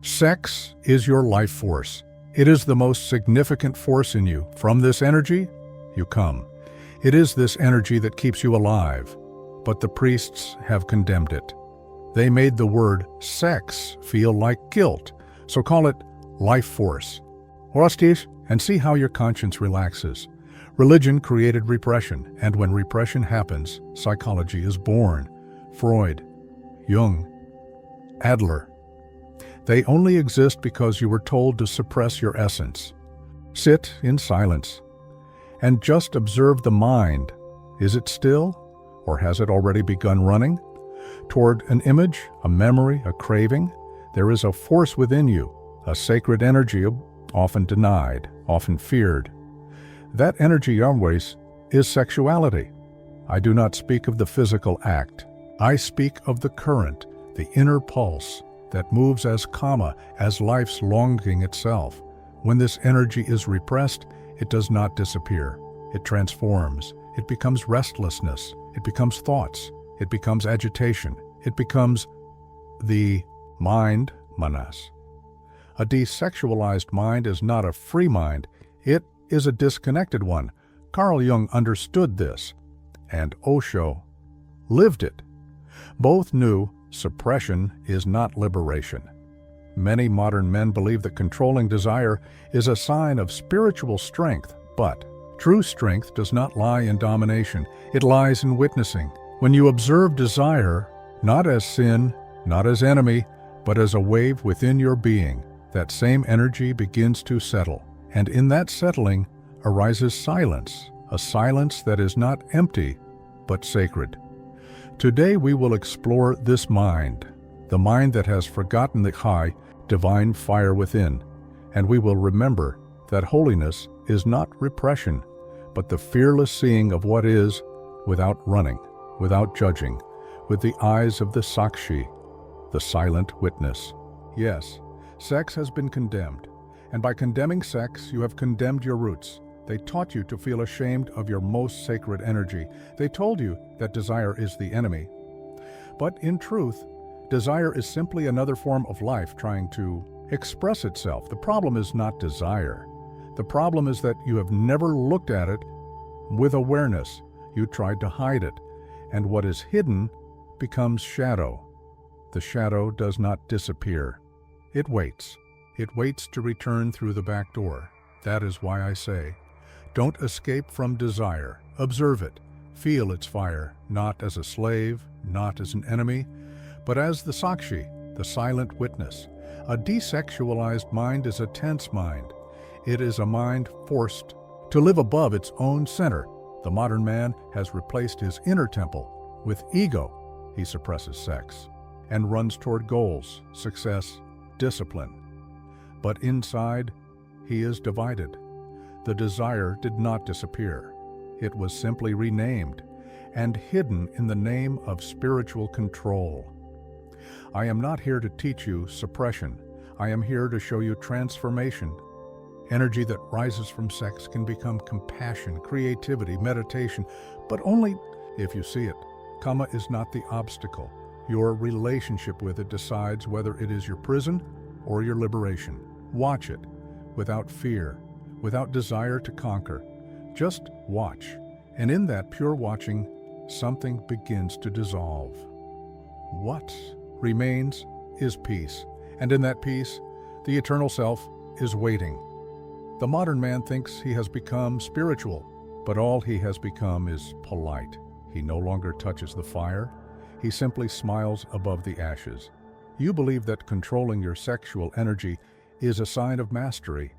Sex is your life force. It is the most significant force in you. From this energy, you come. It is this energy that keeps you alive. But the priests have condemned it. They made the word sex feel like guilt, so call it life force. Hostish, and see how your conscience relaxes. Religion created repression, and when repression happens, psychology is born. Freud, Jung, Adler. They only exist because you were told to suppress your essence. Sit in silence and just observe the mind. Is it still, or has it already begun running? Toward an image, a memory, a craving, there is a force within you, a sacred energy often denied, often feared. That energy always is sexuality. I do not speak of the physical act. I speak of the current, the inner pulse that moves as karma, as life's longing itself. When this energy is repressed, it does not disappear. It transforms. It becomes restlessness. It becomes thoughts. It becomes agitation. It becomes the mind, manas. A desexualized mind is not a free mind. It is a disconnected one. Carl Jung understood this, and Osho lived it. Both knew suppression is not liberation. Many modern men believe that controlling desire is a sign of spiritual strength, but true strength does not lie in domination. It lies in witnessing. When you observe desire, not as sin, not as enemy, but as a wave within your being, that same energy begins to settle. And in that settling arises silence, a silence that is not empty, but sacred. Today we will explore this mind, the mind that has forgotten the high, divine fire within, and we will remember that holiness is not repression, but the fearless seeing of what is without running, without judging, with the eyes of the Sakshi, the silent witness. Yes, sex has been condemned, and by condemning sex, you have condemned your roots. They taught you to feel ashamed of your most sacred energy. They told you that desire is the enemy. But in truth, desire is simply another form of life trying to express itself. The problem is not desire. The problem is that you have never looked at it with awareness. You tried to hide it, and what is hidden becomes shadow. The shadow does not disappear. It waits. It waits to return through the back door. That is why I say, don't escape from desire. Observe it. Feel its fire, not as a slave, not as an enemy, but as the Sakshi, the silent witness. A desexualized mind is a tense mind. It is a mind forced to live above its own center. The modern man has replaced his inner temple with ego. He suppresses sex and runs toward goals, success, discipline. But inside, he is divided. The desire did not disappear. It was simply renamed and hidden in the name of spiritual control. I am not here to teach you suppression. I am here to show you transformation. Energy that rises from sex can become compassion, creativity, meditation, but only if you see it. Karma is not the obstacle. Your relationship with it decides whether it is your prison or your liberation. Watch it without fear, without desire to conquer. Just watch, and in that pure watching, something begins to dissolve. What remains is peace, and in that peace, the eternal self is waiting. The modern man thinks he has become spiritual, but all he has become is polite. He no longer touches the fire. He simply smiles above the ashes. You believe that controlling your sexual energy is a sign of mastery,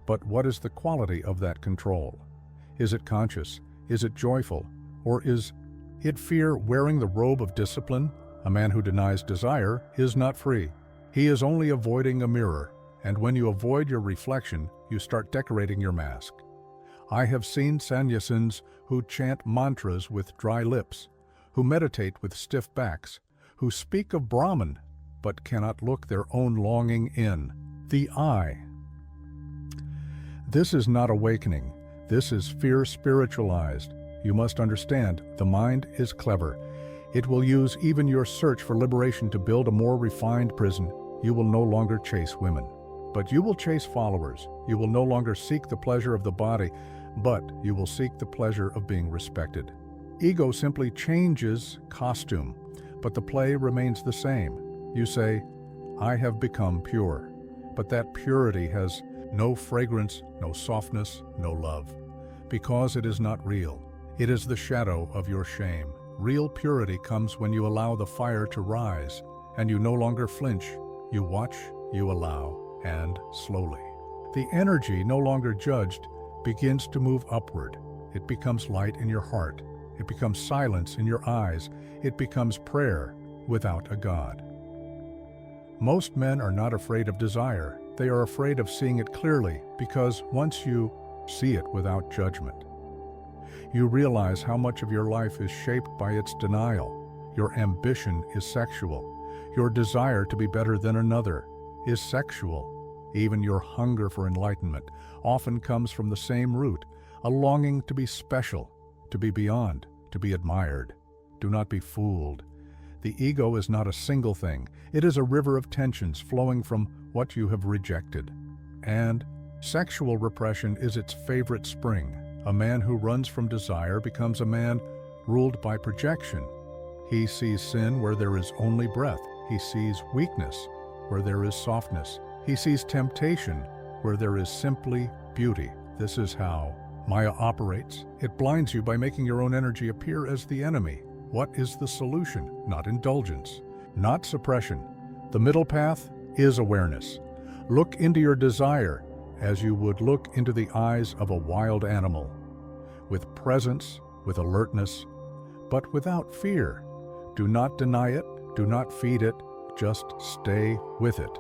but what is the quality of that control? Is it conscious? Is it joyful? Or is it fear wearing the robe of discipline? A man who denies desire is not free. He is only avoiding a mirror, and when you avoid your reflection, you start decorating your mask. I have seen sannyasins who chant mantras with dry lips, who meditate with stiff backs, who speak of Brahman, but cannot look their own longing in the eye. This is not awakening. This is fear spiritualized. You must understand, the mind is clever. It will use even your search for liberation to build a more refined prison. You will no longer chase women, but you will chase followers. You will no longer seek the pleasure of the body, but you will seek the pleasure of being respected. Ego simply changes costume, but the play remains the same. You say, I have become pure, but that purity has no fragrance, no softness, no love, because it is not real. It is the shadow of your shame. Real purity comes when you allow the fire to rise, and you no longer flinch. You watch, you allow, and slowly. The energy, no longer judged, begins to move upward. It becomes light in your heart. It becomes silence in your eyes. It becomes prayer without a God. Most men are not afraid of desire. They are afraid of seeing it clearly, because once you see it without judgment, you realize how much of your life is shaped by its denial. Your ambition is sexual. Your desire to be better than another is sexual. Even your hunger for enlightenment often comes from the same root, a longing to be special, to be beyond, to be admired. Do not be fooled. The ego is not a single thing. It is a river of tensions flowing from what you have rejected. And sexual repression is its favorite spring. A man who runs from desire becomes a man ruled by projection. He sees sin where there is only breath. He sees weakness where there is softness. He sees temptation where there is simply beauty. This is how Maya operates. It blinds you by making your own energy appear as the enemy. What is the solution? Not indulgence, not suppression. The middle path is awareness. Look into your desire as you would look into the eyes of a wild animal, with presence, with alertness, but without fear. Do not deny it, do not feed it, just stay with it.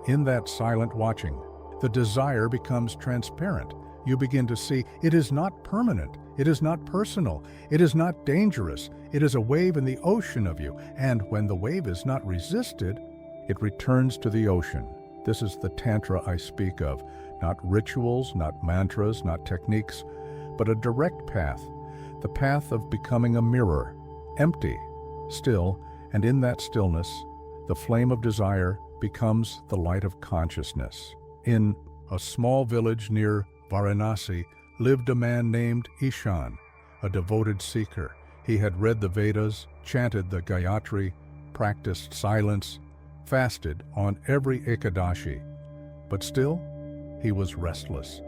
In that silent watching, the desire becomes transparent. You begin to see it is not permanent, it is not personal, it is not dangerous, it is a wave in the ocean of you, and when the wave is not resisted, it returns to the ocean. This is the Tantra I speak of, not rituals, not mantras, not techniques, but a direct path, the path of becoming a mirror, empty, still, and in that stillness, the flame of desire becomes the light of consciousness. In a small village near Varanasi lived a man named Ishan, a devoted seeker. He had read the Vedas, chanted the Gayatri, practiced silence, fasted on every Ekadashi. But still, he was restless.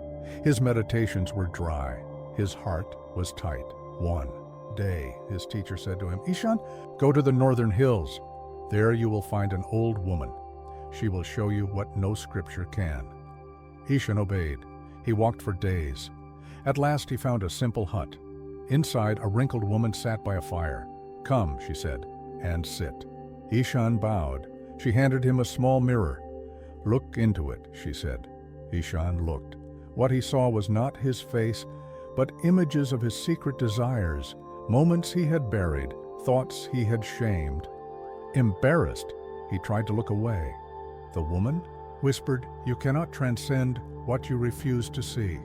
His meditations were dry. His heart was tight. One day, his teacher said to him, Ishan, go to the northern hills. There you will find an old woman. She will show you what no scripture can. Ishan obeyed. He walked for days. At last he found a simple hut. Inside, a wrinkled woman sat by a fire. Come, she said, and sit. Ishan bowed. She handed him a small mirror. Look into it, she said. Ishan looked. What he saw was not his face, but images of his secret desires, moments he had buried, thoughts he had shamed. Embarrassed, he tried to look away. The woman whispered, You cannot transcend what you refuse to see.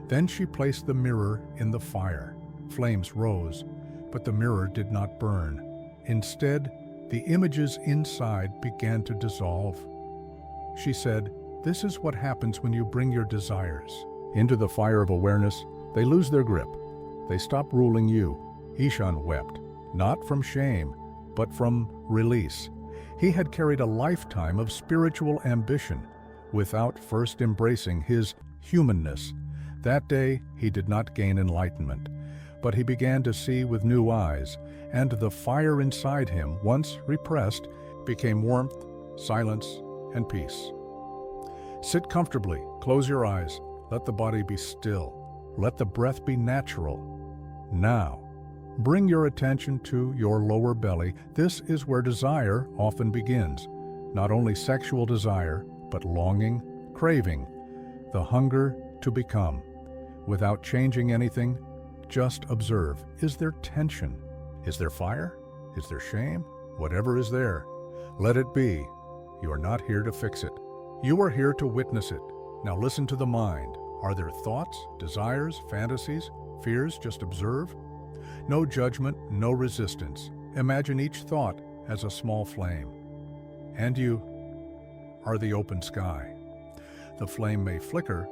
Then she placed the mirror in the fire. Flames rose, but the mirror did not burn. Instead, the images inside began to dissolve. She said, This is what happens when you bring your desires into the fire of awareness. They lose their grip. They stop ruling you. Ishan wept, not from shame, but from release. He had carried a lifetime of spiritual ambition without first embracing his humanness. That day, he did not gain enlightenment, but he began to see with new eyes, and the fire inside him, once repressed, became warmth, silence, and peace. Sit comfortably, close your eyes, let the body be still, let the breath be natural. Now, bring your attention to your lower belly. This is where desire often begins. Not only sexual desire, but longing, craving, the hunger to become. Without changing anything, just observe. Is there tension? Is there fire? Is there shame? Whatever is there, let it be. You are not here to fix it. You are here to witness it. Now listen to the mind. Are there thoughts, desires, fantasies, fears? Just observe. No judgment, no resistance. Imagine each thought as a small flame. And you are the open sky. The flame may flicker,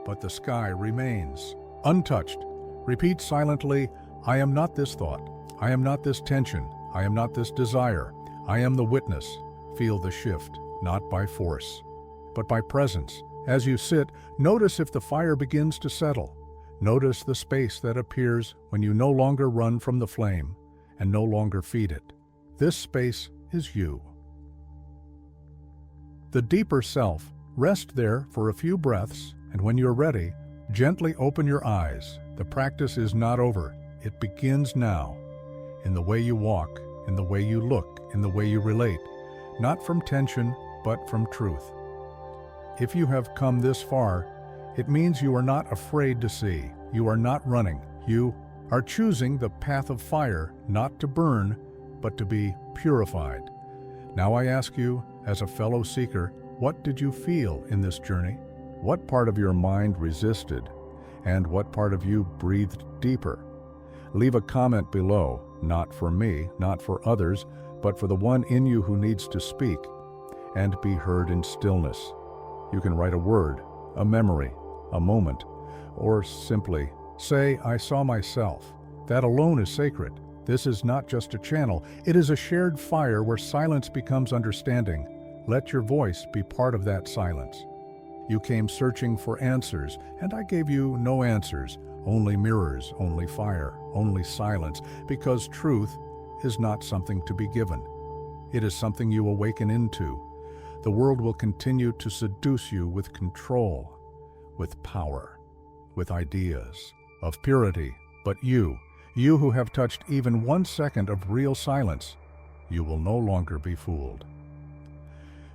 but the sky remains untouched. Repeat silently, I am not this thought. I am not this tension. I am not this desire. I am the witness. Feel the shift, not by force, but by presence. As you sit, notice if the fire begins to settle. Notice the space that appears when you no longer run from the flame and no longer feed it. This space is you. The deeper self. Rest there for a few breaths, and when you're ready, gently open your eyes. The practice is not over. It begins now. In the way you walk, in the way you look, in the way you relate. Not from tension, but from truth. If you have come this far, it means you are not afraid to see. You are not running. You are choosing the path of fire, not to burn, but to be purified. Now I ask you, as a fellow seeker, what did you feel in this journey? What part of your mind resisted? And what part of you breathed deeper? Leave a comment below, not for me, not for others, but for the one in you who needs to speak and be heard in stillness. You can write a word, a memory, a moment, or simply say, I saw myself. That alone is sacred. This is not just a channel. It is a shared fire where silence becomes understanding. Let your voice be part of that silence. You came searching for answers, and I gave you no answers, only mirrors, only fire, only silence, because truth is not something to be given. It is something you awaken into. The world will continue to seduce you with control, with power, with ideas of purity, but you who have touched even 1 second of real silence, you will no longer be fooled.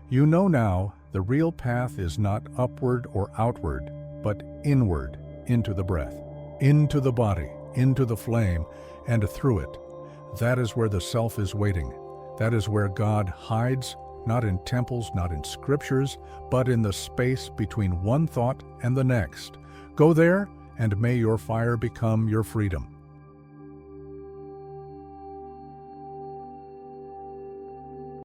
You know now the real path is not upward or outward, but inward, into the breath, into the body, into the flame, and through it. That is where the self is waiting. That is where God hides, not in temples, not in scriptures, but in the space between one thought and the next. Go there, and may your fire become your freedom.